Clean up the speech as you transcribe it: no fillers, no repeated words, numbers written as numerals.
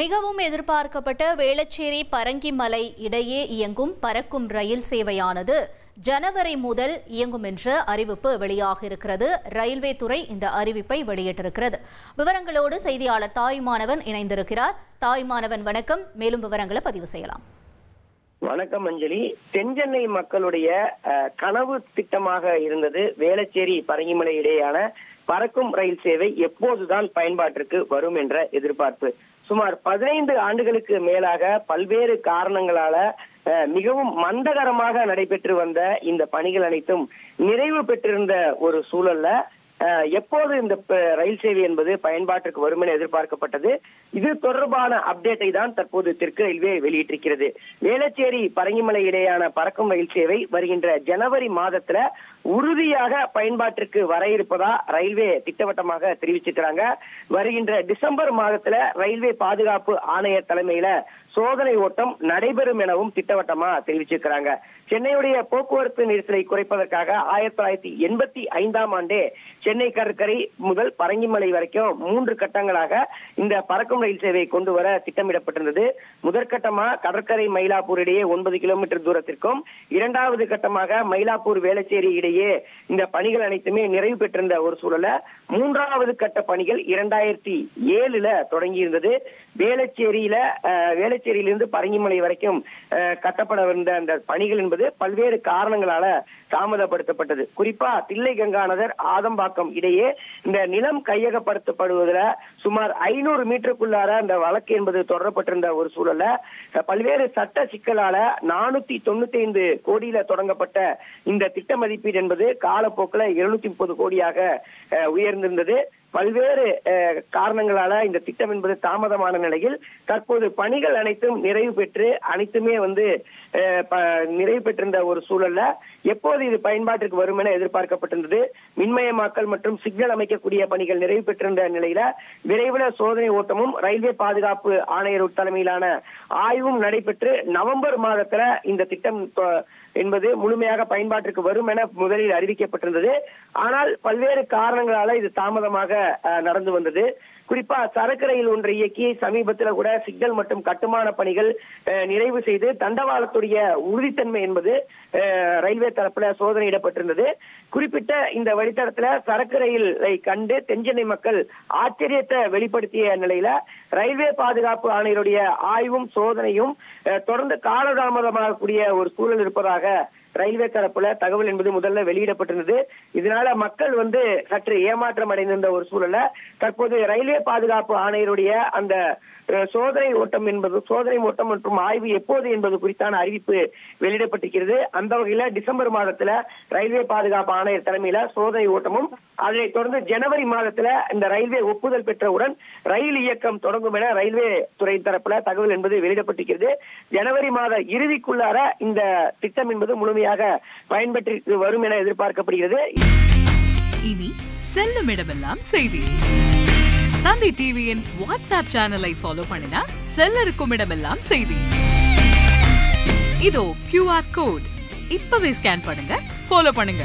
மிகவும் எதிர்பார்க்கப்பட்ட வேளச்சேரி பரங்கிமலை இடையே இயங்கும் பறக்கும் ரயில் சேவையானது ஜனவரி முதல் இயங்கும் என்ற அறிவிப்பு வெளியாக இருக்கிறது. ரயில்வே துறை இந்த அறிவிப்பை வெளியிட்டிருக்கிறது. விவரங்களோடு செய்தியாளர் தாயுமானவன் இணைந்திருக்கிறார். தாயுமானவன், வணக்கம். மேலும் விவரங்களை பதிவு செய்யலாம். வணக்கம் அஞ்சலி. தென்சென்னை மக்களுடைய கனவு திட்டமாக இருந்தது வேளச்சேரி பரங்கிமலை இடையேயான பறக்கும் ரயில் சேவை எப்போதுதான் பயன்பாட்டிற்கு வரும் என்ற எதிர்பார்ப்பு. சுமார் 15 ஆண்டுகளுக்கு மேலாக பல்வேறு காரணங்களால மிகவும் மந்தகரமாக நடைபெற்று வந்த இந்த பணிகள் அனைத்தும் நிறைவு பெற்றிருந்த ஒரு சூழல்ல எப்போது இந்த ரயில் சேவை என்பது பயன்பாட்டிற்கு வரும் என எதிர்பார்க்கப்பட்டது. இது தொடர்பான அப்டேட்டை தான் தற்போது தெற்கு ரயில்வே வெளியிட்டிருக்கிறது. வேளச்சேரி பரங்கிமலை இடையான பறக்கும் ரயில் சேவை வருகின்ற ஜனவரி மாதத்துல உறுதியாக பயன்பாட்டிற்கு வர இருப்பதா ரயில்வே திட்டவட்டமாக தெரிவிச்சிருக்கிறாங்க. வருகின்ற டிசம்பர் மாதத்துல ரயில்வே பாதுகாப்பு ஆணையர் தலைமையில சோதனை ஓட்டம் நடைபெறும் எனவும் திட்டவட்டமா தெரிவிச்சிருக்கிறாங்க. சென்னையுடைய போக்குவரத்து நெரிசலை குறைப்பதற்காக 1985ஆம் ஆண்டே சென்னை கடற்கரை முதல் பரங்கிமலை வரைக்கும் 3 கட்டங்களாக இந்த பறக்கும் ரயில் சேவை கொண்டு வர திட்டமிடப்பட்டிருந்தது. முதற்கட்டமா கடற்கரை மயிலாப்பூர் இடையே 9 கிலோமீட்டர் தூரத்திற்கும், இரண்டாவது கட்டமாக மயிலாப்பூர் வேளச்சேரி இடையே இந்த பணிகள் அனைத்துமே நிறைவு பெற்றிருந்த ஒரு சூழல மூன்றாவது கட்ட பணிகள் 2007ல தொடங்கி இருந்தது. வேளச்சேரியிலிருந்து பரங்கிமலை வரைக்கும் கட்டப்படவிருந்த அந்த பணிகள் என்பது பல்வேறு காரணங்களால தாமதப்படுத்தப்பட்டது. குறிப்பா தில்லை கங்காநகர் ஆதம்பாக்கம் இடையே இந்த நிலம் கையகப்படுத்தப்படுவதில் சுமார் 500 மீட்டருக்குள்ளார அந்த வழக்கு என்பது தொடரப்பட்டிருந்த ஒரு சூழல்ல பல்வேறு சட்ட சிக்கலால 495 கோடியில தொடங்கப்பட்ட இந்த திட்ட மதிப்பீடு என்பது காலப்போக்கில் 730 கோடியாக உயர்ந்திருந்தது. பல்வேறு காரணங்களால இந்த திட்டம் என்பது தாமதமான நிலையில் தற்போது பணிகள் அனைத்தும் நிறைவு பெற்று அனைத்துமே நிறைவு பெற்றிருந்த ஒரு சூழல்ல எப்போது இது பயன்பாட்டிற்கு வரும் என எதிர்பார்க்கப்பட்டிருந்தது. மின்மயமாக்கல் மற்றும் சிக்னல் அமைக்கக்கூடிய பணிகள் நிறைவு பெற்றிருந்த நிலையில விரைவில் சோதனை ஓட்டமும் ரயில்வே பாதுகாப்பு ஆணையர் தலைமையிலான ஆய்வும் நடைபெற்று நவம்பர் மாதத்துல இந்த திட்டம் என்பது முழுமையாக பயன்பாட்டிற்கு வரும் என முதலில் அறிவிக்கப்பட்டிருந்தது. ஆனால் பல்வேறு காரணங்களால இது தாமதமாக நடந்து வந்தது. குறிப்பா சரக்கு ரயில் ஒன்றை இயக்கி சமீபத்தில் கூட சிக்னல் மற்றும் கட்டுமான பணிகள் நிறைவு செய்து தண்டவாளத்துடைய உறுதித்தன்மை என்பது ரயில்வே தரப்புல சோதனையிடப்பட்டிருந்தது. குறிப்பிட்ட இந்த வழித்தடத்துல சரக்கு ரயிலை கண்டு தென்சென்னை மக்கள் ஆச்சரியத்தை வெளிப்படுத்திய நிலையில ரயில்வே பாதுகாப்பு ஆணையருடைய ஆய்வும் சோதனையும் தொடர்ந்து காலதாமதமாகக்கூடிய ஒரு சூழல் இருப்பதாக ரயில்வே தரப்புல தகவல் என்பது முதல்ல வெளியிடப்பட்டிருந்தது. இதனால மக்கள் சற்று ஏமாற்றம் அடைந்திருந்த ஒரு சூழல்ல தற்போது ரயில்வே பாதுகாப்பு ஆணையருடைய அந்த சோதனை ஓட்டம் மற்றும் ஆய்வு எப்போது என்பது குறித்தான அறிவிப்பு வெளியிடப்பட்டிருக்கிறது. அந்த வகையில டிசம்பர் மாதத்துல ரயில்வே பாதுகாப்பு ஆணையர் தலைமையில சோதனை ஓட்டமும், அதனை தொடர்ந்து ஜனவரி மாதத்துல இந்த ரயில்வே ஒப்புதல் பெற்றவுடன் ரயில் இயக்கம் தொடங்கும் என ரயில்வே துறை தரப்புல தகவல் என்பது வெளியிடப்பட்டிருக்கிறது. ஜனவரி மாத இறுதிக்குள்ளார இந்த திட்டம் என்பது முழுமையாக பயன்பெற்று வரும் என எதிர்பார்க்கப்படுகிறது. இனி செல்லும் இடமெல்லாம் செய்தி. தந்தை டிவியின் வாட்ஸ்அப் சேனலை ஃபாலோ பண்ணினா செல்லருக்கும் இடமெல்லாம் செய்தி. இதோ QR கோட் இப்பவே ஸ்கேன் பண்ணுங்க, ஃபாலோ பண்ணுங்க.